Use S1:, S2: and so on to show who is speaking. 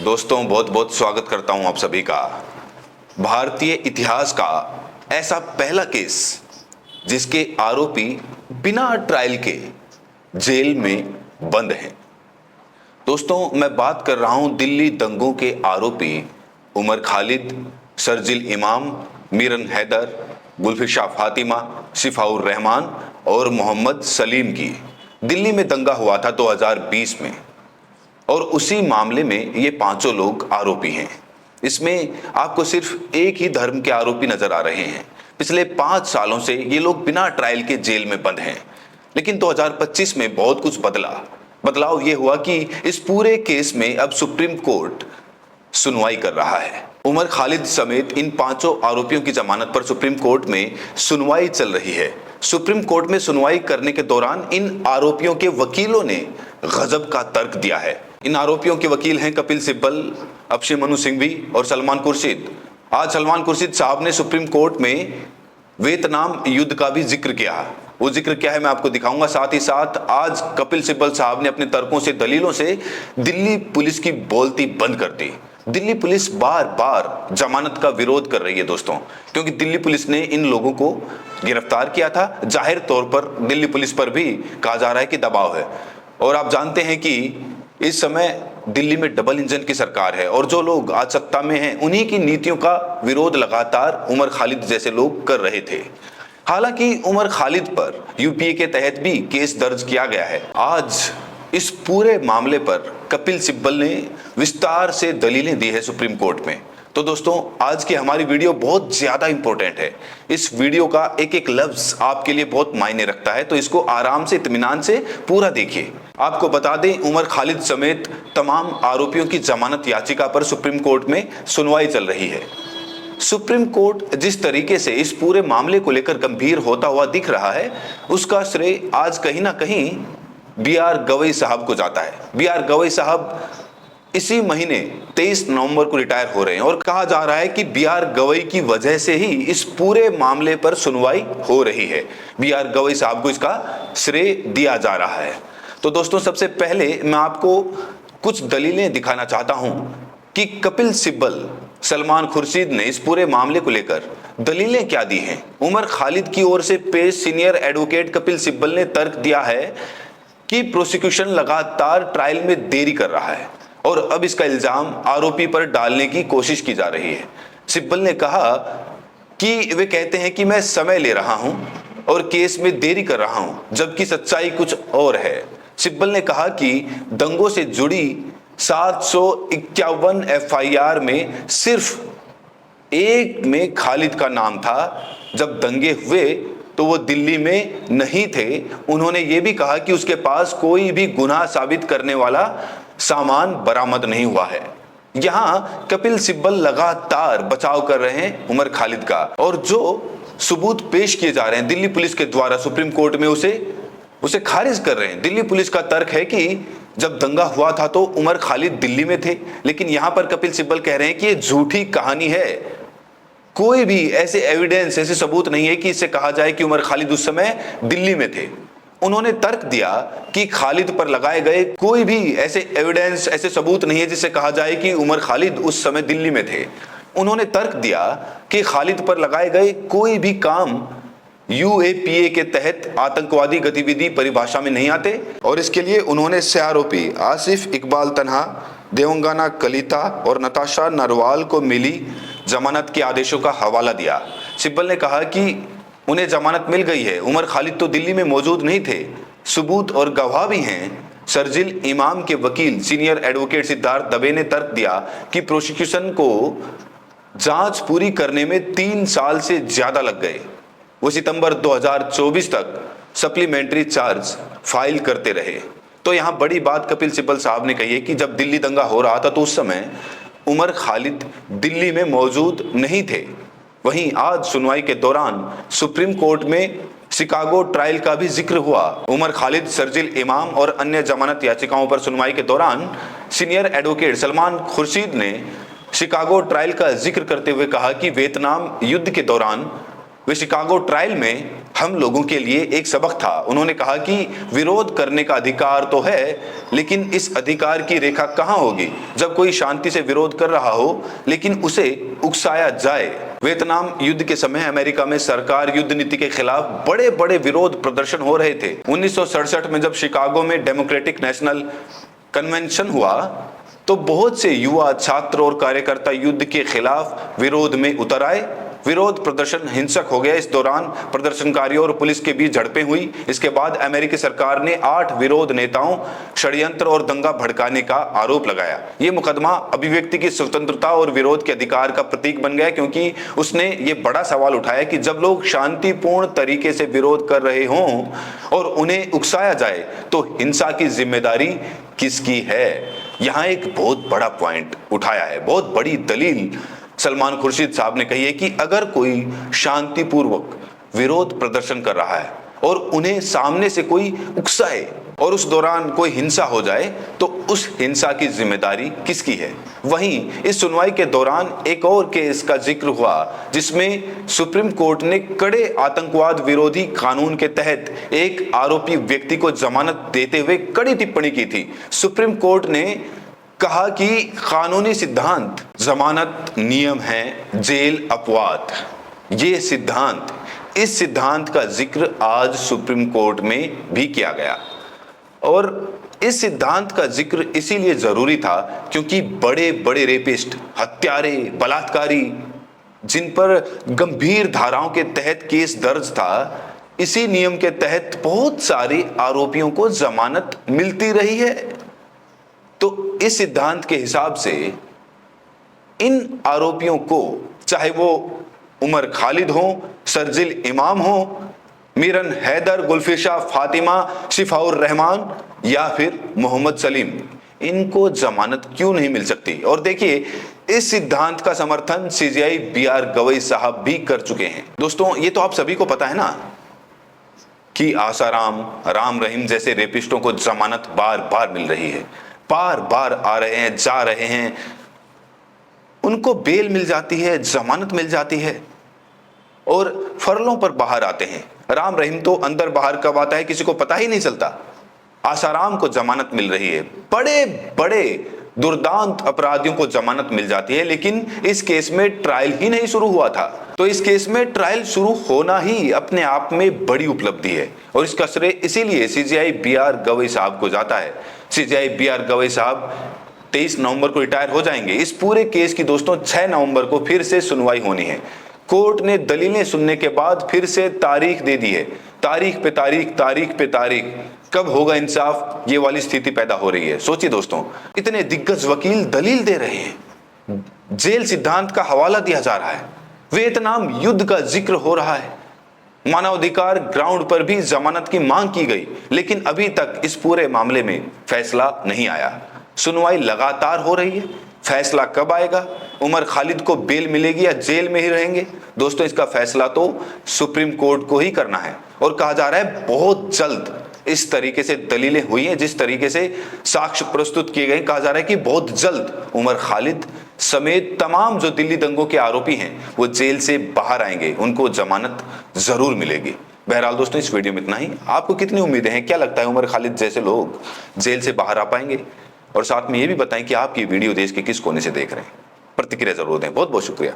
S1: दोस्तों, बहुत बहुत स्वागत करता हूं आप सभी का। भारतीय इतिहास का ऐसा पहला केस जिसके आरोपी बिना ट्रायल के जेल में बंद हैं। दोस्तों, मैं बात कर रहा हूं दिल्ली दंगों के आरोपी उमर खालिद, शर्जिल इमाम, मीरन हैदर, गुलफिशा फातिमा, शिफाउर रहमान और मोहम्मद सलीम की। दिल्ली में दंगा हुआ था 2020 में और उसी मामले में ये पांचों लोग आरोपी हैं। इसमें आपको सिर्फ एक ही धर्म के आरोपी नजर आ रहे हैं। पिछले 5 सालों से ये लोग बिना ट्रायल के जेल में बंद हैं। लेकिन 2025 में बहुत कुछ बदलाव ये हुआ कि इस पूरे केस में अब सुप्रीम कोर्ट सुनवाई कर रहा है। उमर खालिद समेत इन पांचों आरोपियों की जमानत पर सुप्रीम कोर्ट में सुनवाई चल रही है। सुप्रीम कोर्ट में सुनवाई करने के दौरान इन आरोपियों के वकीलों ने गजब का तर्क दिया है। इन आरोपियों के वकील हैं कपिल सिब्बल, अक्षय मनु सिंघवी और सलमान खुर्शीद। आज सलमान खुर्शीद साहब ने सुप्रीम कोर्ट में वियतनाम युद्ध का भी जिक्र किया। वो जिक्र क्या है मैं आपको दिखाऊंगा। साथ ही साथ आज कपिल सिब्बल साहब ने अपने तर्कों से, दलीलों से दिल्ली पुलिस की बोलती बंद कर दी। दिल्ली पुलिस बार बार जमानत का विरोध कर रही है दोस्तों, क्योंकि दिल्ली पुलिस ने इन लोगों को गिरफ्तार किया था। जाहिर तौर पर दिल्ली पुलिस पर भी कहा जा रहा है कि दबाव है। और आप जानते हैं कि इस समय दिल्ली में डबल इंजन की सरकार है और जो लोग आज सत्ता में हैं उन्हीं की नीतियों का विरोध लगातार उमर खालिद जैसे लोग कर रहे थे। हालांकि उमर खालिद पर यूपीए के तहत भी केस दर्ज किया गया है। आज इस पूरे मामले पर कपिल सिब्बल ने विस्तार से दलीलें दी है सुप्रीम कोर्ट में। तो दोस्तों, आज की हमारी वीडियो बहुत ज्यादा इंपॉर्टेंट है। इस वीडियो का एक एक लफ्ज आपके लिए बहुत मायने रखता है, तो इसको आराम से, इत्मीनान से पूरा देखिए। आपको बता दें, उमर खालिद समेत तमाम आरोपियों की जमानत याचिका पर सुप्रीम कोर्ट में सुनवाई चल रही है। सुप्रीम कोर्ट जिस तरीके से इस पूरे मामले को लेकर गंभीर होता हुआ दिख रहा है, उसका श्रेय आज कहीं ना कहीं बी.आर. गवई साहब को जाता है। बी.आर. गवई साहब इसी महीने 23 नवंबर को रिटायर हो रहे हैं और कहा जा रहा है कि बी.आर. गवई की वजह से ही इस पूरे मामले पर सुनवाई हो रही है। बी.आर. गवई साहब को इसका श्रेय दिया जा रहा है। तो दोस्तों, सबसे पहले मैं आपको कुछ दलीलें दिखाना चाहता हूं कि कपिल सिब्बल, सलमान खुर्शीद ने इस पूरे मामले को लेकर दलीलें क्या दी हैं। उमर खालिद की ओर से पेश सीनियर एडवोकेट कपिल सिब्बल ने तर्क दिया है कि प्रोसिक्यूशन लगातार ट्रायल में देरी कर रहा है और अब इसका इल्जाम आरोपी पर डालने की कोशिश की जा रही है। सिब्बल ने कहा कि वे कहते हैं कि मैं समय ले रहा हूं और केस में देरी कर रहा हूं, जबकि सच्चाई कुछ और है। सिब्बल ने कहा कि दंगों से जुड़ी 751 एफआईआर में सिर्फ एक में खालिद का नाम था। जब दंगे हुए तो वो दिल्ली में नहीं थे। उन्होंने ये भी कहा कि उसके पास कोई भी गुनाह साबित करने वाला सामान बरामद नहीं हुआ है। यहां कपिल सिब्बल लगातार बचाव कर रहे हैं उमर खालिद का, और जो सबूत पेश किए जा रहे हैं दिल्ली पुलिस के द्वारा सुप्रीम कोर्ट में उसे खारिज कर रहे हैं। दिल्ली पुलिस का तर्क है कि जब दंगा हुआ था तो उमर खालिद दिल्ली में थे, लेकिन यहां पर कपिल सिब्बल कह रहे हैं कि ये झूठी कहानी है। कोई भी ऐसे एविडेंस, ऐसे सबूत नहीं है कि इससे कहा जाए कि उमर खालिद उस समय दिल्ली में थे। उन्होंने तर्क दिया कि खालिद पर लगाए गए कोई भी ऐसे एविडेंस, ऐसे सबूत नहीं है जिससे कहा जाए कि उमर खालिद उस समय दिल्ली में थे। उन्होंने तर्क दिया कि खालिद पर लगाए गए कोई भी काम यूएपीए के तहत आतंकवादी गतिविधि परिभाषा में नहीं आते, और इसके लिए उन्होंने 6 आरोपी आसिफ इकबाल तन्हा, देवंगाना कलिता और नताशा नरवाल को मिली जमानत के आदेशों का हवाला दिया। सिब्बल ने कहा कि उन्हें जमानत मिल गई है। उमर खालिद तो दिल्ली में मौजूद नहीं थे। सबूत और गवाह भी हैं। शर्जिल इमाम के वकील सीनियर एडवोकेट सिद्धार्थ दबे ने तर्क दिया कि प्रोसिक्यूशन को जांच पूरी करने में 3 साल से ज्यादा लग गए। वो सितंबर 2024 तक सप्लीमेंट्री चार्ज फाइल करते रहे। तो यहाँ बड़ी बात कपिल सिब्बल साहब ने कही है कि जब दिल्ली दंगा हो रहा था तो उस समय उमर खालिद दिल्ली में मौजूद नहीं थे। वहीं आज सुनवाई के दौरान सुप्रीम कोर्ट में शिकागो ट्रायल का भी जिक्र हुआ। उमर खालिद, शर्जिल इमाम और अन्य जमानत याचिकाओं पर सुनवाई के दौरान सीनियर एडवोकेट सलमान खुर्शीद ने शिकागो ट्रायल का जिक्र करते हुए कहा कि वियतनाम युद्ध के दौरान वे शिकागो ट्रायल में हम लोगों के लिए एक सबक था। उन्होंने कहा कि विरोध करने का अधिकार तो है, लेकिन इस अधिकार की रेखा कहां होगी जब कोई शांति से विरोध कर रहा हो लेकिन उसे उकसाया जाए। वियतनाम युद्ध के समय अमेरिका में सरकार युद्ध नीति के खिलाफ बड़े बड़े विरोध प्रदर्शन हो रहे थे। 1967 में जब शिकागो में डेमोक्रेटिक नेशनल कन्वेंशन हुआ तो बहुत से युवा, छात्र और कार्यकर्ता युद्ध के खिलाफ विरोध में उतर आए। विरोध प्रदर्शन हिंसक हो गया। इस दौरान प्रदर्शनकारियों और पुलिस के बीच झड़पें हुई। इसके बाद अमेरिकी सरकार ने 8 विरोध नेताओं षड्यंत्र और दंगा भड़काने का आरोप लगाया। ये मुकदमा अभिव्यक्ति की स्वतंत्रता और विरोध के अधिकार का प्रतीक बन गया, क्योंकि उसने ये बड़ा सवाल उठाया कि जब लोग शांतिपूर्ण तरीके से विरोध कर रहे हों और उन्हें उकसाया जाए तो हिंसा की जिम्मेदारी किसकी है। यहां एक बहुत बड़ा पॉइंट उठाया है, बहुत बड़ी दलील सलमान खुर्शीद साहब ने कही है कि अगर कोई शांतिपूर्वक विरोध प्रदर्शन कर रहा है और उन्हें सामने से कोई उकसाए और उस दौरान कोई हिंसा हो जाए तो उस हिंसा की जिम्मेदारी किसकी है। वहीं इस सुनवाई के दौरान एक और केस का जिक्र हुआ जिसमें सुप्रीम कोर्ट ने कड़े आतंकवाद विरोधी कानून के तहत एक आरोपी व्यक्ति को जमानत देते हुए कड़ी टिप्पणी की थी। सुप्रीम कोर्ट ने कहा कि कानूनी सिद्धांत जमानत नियम है, जेल अपवाद। ये सिद्धांत, इस सिद्धांत का जिक्र आज सुप्रीम कोर्ट में भी किया गया और इस सिद्धांत का जिक्र इसीलिए जरूरी था क्योंकि बड़े बड़े रेपिस्ट, हत्यारे, बलात्कारी, जिन पर गंभीर धाराओं के तहत केस दर्ज था, इसी नियम के तहत बहुत सारे आरोपियों को जमानत मिलती रही है। तो इस सिद्धांत के हिसाब से इन आरोपियों को, चाहे वो उमर खालिद हो, शर्जिल इमाम हो, मीरन हैदर, गुलफिशा फातिमा, शिफाउर रहमान या फिर मोहम्मद सलीम, इनको जमानत क्यों नहीं मिल सकती। और देखिए, इस सिद्धांत का समर्थन सीजेआई बीआर गवई साहब भी कर चुके हैं। दोस्तों, ये तो आप सभी को पता है ना कि आसाराम, राम रहीम जैसे रेपिस्टों को जमानत बार बार मिल रही है, बार बार आ रहे हैं, जा रहे हैं, उनको बेल मिल जाती है, जमानत मिल जाती है और फरलों पर बाहर आते हैं। राम रहीम तो अंदर बाहर कब आता है किसी को पता ही नहीं चलता। आसाराम को जमानत मिल रही है, बड़े बड़े दुर्दांत अपराधियों को जमानत मिल जाती है, लेकिन इस केस में ट्रायल ही नहीं शुरू हुआ था। तो इस केस में ट्रायल शुरू होना ही अपने आप में बड़ी उपलब्धि है और इसका श्रेय इसीलिए सीजेआई बीआर गवई साहब को जाता है। सीजेआई बीआर गवई साहब 23 नवंबर को रिटायर हो जाएंगे। इस पूरे केस की दोस्तों 6 नवंबर को फिर से सुनवाई होनी है। कोर्ट ने दलीलें सुनने के बाद फिर से तारीख दे दी है। तारीख पे तारीख, तारीख पे तारीख, कब होगा इंसाफ, ये वाली स्थिति पैदा हो रही है। सोचिए दोस्तों, इतने दिग्गज वकील दलील दे रहे हैं, जेल सिद्धांत का हवाला दिया जा रहा है, वियतनाम युद्ध का जिक्र हो रहा है, मानवाधिकार ग्राउंड पर भी जमानत की मांग की गई, लेकिन अभी तक इस पूरे मामले में फैसला नहीं आया। सुनवाई लगातार हो रही है, फैसला कब आएगा, उमर खालिद को बेल मिलेगी या जेल में ही रहेंगे, दोस्तों इसका फैसला तो सुप्रीम कोर्ट को ही करना है। और कहा जा रहा है बहुत जल्द इस तरीके से दलीलें हुई हैं, जिस तरीके से साक्ष्य प्रस्तुत किए गए, कहा जा रहा है कि बहुत जल्द उमर खालिद समेत तमाम जो दिल्ली दंगों के आरोपी हैं वो जेल से बाहर आएंगे, उनको जमानत जरूर मिलेगी। बहरहाल दोस्तों, इस वीडियो में इतना ही। आपको कितनी उम्मीदें हैं, क्या लगता है उमर खालिद जैसे लोग जेल से बाहर आ पाएंगे? और साथ में ये भी बताएं कि आप ये वीडियो देश के किस कोने से देख रहे हैं। प्रतिक्रिया जरूर दें। बहुत बहुत शुक्रिया।